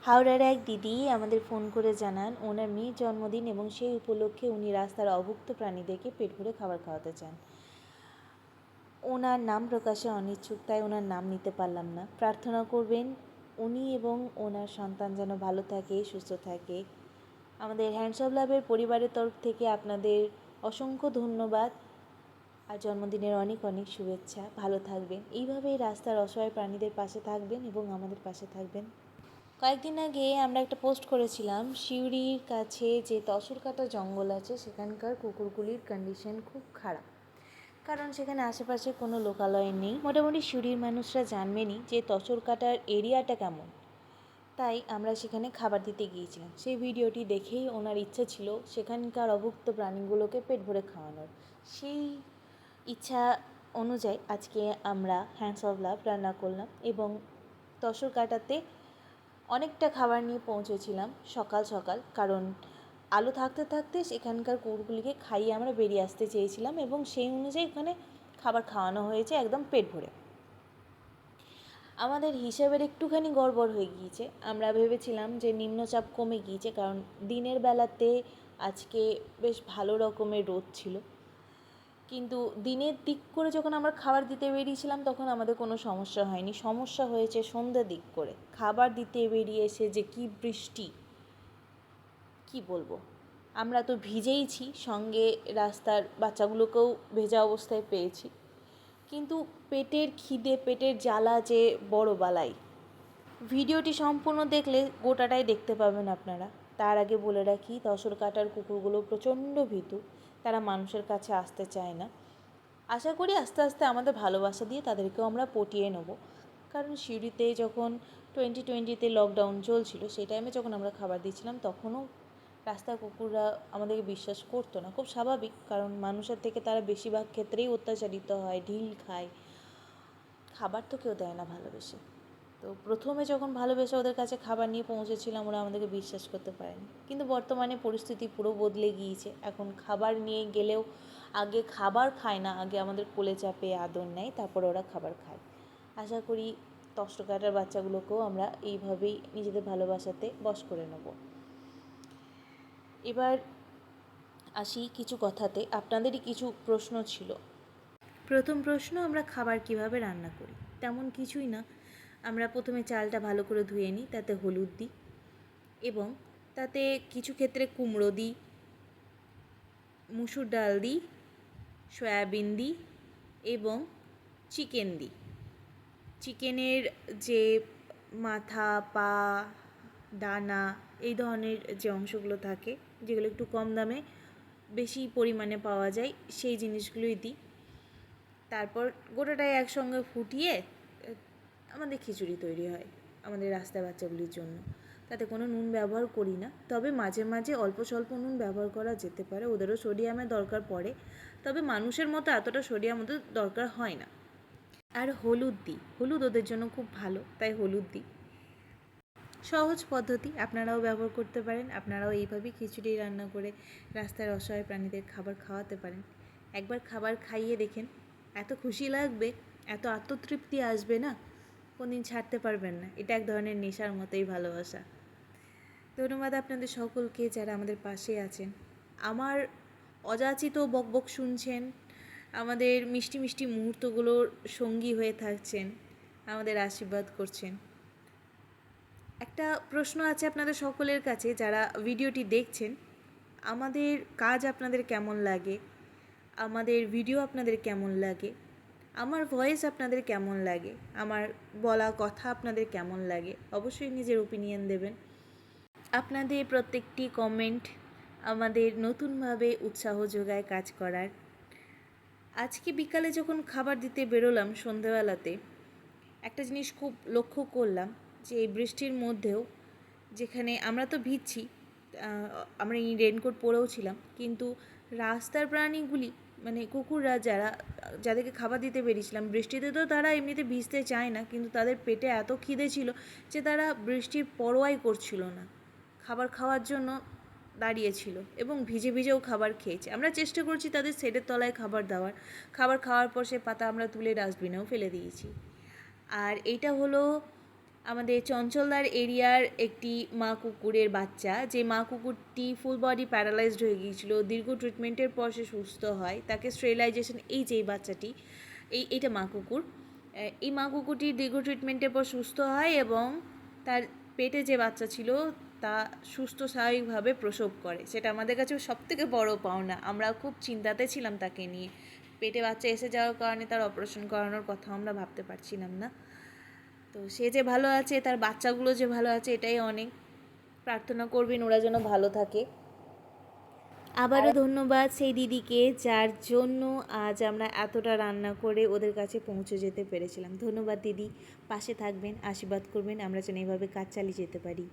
হাওড়ার এক দিদি আমাদের ফোন করে জানান ওনার মেয়ের জন্মদিন এবং সেই উপলক্ষে উনি রাস্তার অভুক্ত প্রাণীদেরকে পেট ভরে খাবার খাওয়াতে চান। ওনার নাম প্রকাশে অনিচ্ছুক, তাই ওনার নাম নিতে পারলাম না। প্রার্থনা করবেন উনি এবং ওনার সন্তান যেন ভালো থাকে, সুস্থ থাকে। আমাদের হ্যান্ডস অফ লাভের পরিবারের তরফ থেকে আপনাদের অসংখ্য ধন্যবাদ আর জন্মদিনের অনেক অনেক শুভেচ্ছা। ভালো থাকবেন, এইভাবেই রাস্তার অসহায় প্রাণীদের পাশে থাকবেন এবং আমাদের পাশে থাকবেন। কয়েকদিন আগে আমরা একটা পোস্ট করেছিলাম, সিউড়ির কাছে যে তসরকাটা জঙ্গল আছে সেখানকার কুকুরগুলির কন্ডিশন খুব খারাপ, কারণ সেখানে আশেপাশে কোনো লোকালয় নেই। মোটামুটি সিউড়ির মানুষরা জানবেনই যে তসরকাটার এরিয়াটা কেমন, তাই আমরা সেখানে খাবার দিতে গিয়েছিলাম। সেই ভিডিওটি দেখেই ওনার ইচ্ছা ছিল সেখানকার অভুক্ত প্রাণীগুলোকে পেট ভরে খাওয়ানোর। সেই ইচ্ছা অনুযায়ী আজকে আমরা হ্যান্ডস অফ লাভ রান্না করলাম এবং তসরকাটাতে অনেকটা খাবার নিয়ে পৌঁছেছিলাম সকাল সকাল, কারণ আলো থাকতে থাকতে সেখানকার কুকুরগুলিকে খাইয়ে আমরা বেরিয়ে আসতে চেয়েছিলাম এবং সেই অনুযায়ী ওখানে খাবার খাওয়ানো হয়েছে একদম পেট ভরে। আমাদের হিসাবের একটুখানি গড়বড় হয়ে গিয়েছে। আমরা ভেবেছিলাম যে নিম্নচাপ কমে গিয়েছে, কারণ দিনের বেলাতে আজকে বেশ ভালো রকমের রোদ ছিল, কিন্তু দিনের দিক করে যখন আমরা খাবার দিতে বেরিয়েছিলাম তখন আমাদের কোনো সমস্যা হয়নি। সমস্যা হয়েছে সন্ধ্যা দিক করে খাবার দিতে বেরিয়ে এসে যে কি বৃষ্টি, কি বলবো। আমরা তো ভিজেইছি, সঙ্গে রাস্তার বাচ্চাগুলোকেও ভেজা অবস্থায় পেয়েছি, কিন্তু পেটের খিদে, পেটের জ্বালা যে বড় বালাই। ভিডিওটি সম্পূর্ণ দেখলে গোটাটাই দেখতে পাবেন আপনারা। তার আগে বলে রাখি, তসরকাটার কুকুরগুলো প্রচণ্ড ভীতু, তারা মানুষের কাছে আসতে চায় না। আশা করি আস্তে আস্তে আমাদের ভালোবাসা দিয়ে তাদেরকেও আমরা পটিয়ে নেব, কারণ সিউড়িতে যখন 2020-তে লকডাউন চলছিল সেই টাইমে যখন আমরা খাবার দিচ্ছিলাম তখনও রাস্তার কুকুররা আমাদেরকে বিশ্বাস করতো না। খুব স্বাভাবিক, কারণ মানুষের থেকে তারা বেশিরভাগ ক্ষেত্রেই অত্যাচারিত হয়, ঢিল খায়, খাবার তো কেউ দেয় না ভালোবেসে। তো প্রথমে যখন ভালোবেসে ওদের কাছে খাবার নিয়ে পৌঁছেছিলাম ওরা আমাদেরকে বিশ্বাস করতে পারেনি, কিন্তু বর্তমানে পরিস্থিতি পুরো বদলে গিয়েছে। এখন খাবার নিয়ে গেলেও আগে খাবার খায় না, আগে আমাদের কোলে চাপে আদর নেয়, তারপর ওরা খাবার খায়। আশা করি তসরকাটার বাচ্চাগুলোকেও আমরা এইভাবেই নিজেদের ভালোবাসাতে বশ করে নেব। এবার আসি কিছু কথাতে। আপনাদেরই কিছু প্রশ্ন ছিল। প্রথম প্রশ্ন, আমরা খাবার কিভাবে রান্না করি? তেমন কিছুই না, আমরা প্রথমে চালটা ভালো করে ধুয়ে নিই, তাতে হলুদ দিই এবং তাতে কিছু ক্ষেত্রে কুমড়ো দিই, মুসুর ডাল দিই, সয়াবিন দিই এবং চিকেন দিই। চিকেনের যে মাথা, পা, ডানা, এই ধরনের যে অংশগুলো থাকে, যেগুলো একটু কম দামে বেশি পরিমাণে পাওয়া যায়, সেই জিনিসগুলোই দিই। তারপর গোটাটাই একসঙ্গে ফুটিয়ে আমাদের খিচুড়ি তৈরি হয় আমাদের রাস্তার বাচ্চাগুলির জন্য। তাতে কোনো নুন ব্যবহার করি না, তবে মাঝে মাঝে অল্প স্বল্প নুন ব্যবহার করা যেতে পারে, ওদেরও সোডিয়ামের দরকার পড়ে, তবে মানুষের মতো এতটা সোডিয়াম ওদের দরকার হয় না। আর হলুদ দিই, হলুদ ওদের জন্য খুব ভালো, তাই হলুদ দিই। সহজ পদ্ধতি, আপনারাও ব্যবহার করতে পারেন। আপনারাও এইভাবেই খিচুড়ি রান্না করে রাস্তার অসহায় প্রাণীদের খাবার খাওয়াতে পারেন। একবার খাবার খাইয়ে দেখেন, এত খুশি লাগবে, এত আত্মতৃপ্তি আসবে না, কোনদিন ছাড়তে পারবেন না। এটা এক ধরনের নেশার মতোই ভালোবাসা। ধন্যবাদ আপনাদের সকলকে যারা আমাদের পাশে আছেন, আমার অযাচিত বকবক শুনছেন, আমাদের মিষ্টি মিষ্টি মুহূর্তগুলোর সঙ্গী হয়ে থাকছেন, আমাদের আশীর্বাদ করছেন। একটা প্রশ্ন আছে আপনাদের সকলের কাছে যারা ভিডিওটি দেখছেন, আমাদের কাজ আপনাদের কেমন লাগে, আমাদের ভিডিও আপনাদের কেমন লাগে, আমার ভয়েস আপনাদের কেমন লাগে, আমার বলা কথা আপনাদের কেমন লাগে, অবশ্যই নিজের ওপিনিয়ন দেবেন। আপনাদের প্রত্যেকটি কমেন্ট আমাদের নতুনভাবে উৎসাহ যোগায় কাজ করার। আজকে বিকালে যখন খাবার দিতে বেরোলাম সন্ধেবেলাতে, একটা জিনিস খুব লক্ষ্য করলাম যে এই বৃষ্টির মধ্যেও, যেখানে আমরা তো ভিজছি, আমরা এই রেনকোট পরেও ছিলাম, কিন্তু রাস্তার প্রাণীগুলি মানে কুকুররা যাদেরকে খাবার দিতে বেরিয়েছিলাম, বৃষ্টিতে তো তারা এমনিতে ভিজতে চায় না, কিন্তু তাদের পেটে এত খিদে ছিল যে তারা বৃষ্টির পরোয়াই করছিল না, খাবার খাওয়ার জন্য দাঁড়িয়েছিল এবং ভিজে ভিজেও খাবার খেয়েছে। আমরা চেষ্টা করছি তাদের শেডের তলায় খাবার দেওয়ার, খাবার খাওয়ার পর সে পাতা আমরা তুলে ডাস্টবিনেও ফেলে দিয়েছি। আর এইটা হলো আমাদের চঞ্চলদার এরিয়ার একটি মা কুকুরের বাচ্চা, যে মা কুকুরটি ফুল বডি প্যারালাইজড হয়ে গিয়েছিল, দীর্ঘ ট্রিটমেন্টের পর সে সুস্থ হয়, তাকে স্টেরিলাইজেশন, এই যে বাচ্চাটি, এইটা মা কুকুর, এই মা কুকুরটির দীর্ঘ ট্রিটমেন্টের পর সুস্থ হয় এবং তার পেটে যে বাচ্চা ছিল তা সুস্থ স্বাভাবিকভাবে প্রসব করে। সেটা আমাদের কাছে সবথেকে বড় পাওনা। আমরা খুব চিন্তাতে ছিলাম তাকে নিয়ে। পেটে বাচ্চা এসে যাওয়ার কারণে তার অপারেশন করানোর কথা আমরা ভাবতে পারছিলাম না। তো সে যে ভালো আছে, তার বাচ্চাগুলো যে ভালো আছে, এটাই অনেক। প্রার্থনা করবেন ওরা যেন ভালো থাকে। আবারও ধন্যবাদ সেই দিদিকে, যার জন্য আজ আমরা এতটা রান্না করে ওদের কাছে পৌঁছে যেতে পেরেছিলাম। ধন্যবাদ দিদি, পাশে থাকবেন, আশীর্বাদ করবেন, আমরা যেন এইভাবে কাজ চালিয়ে যেতে পারি।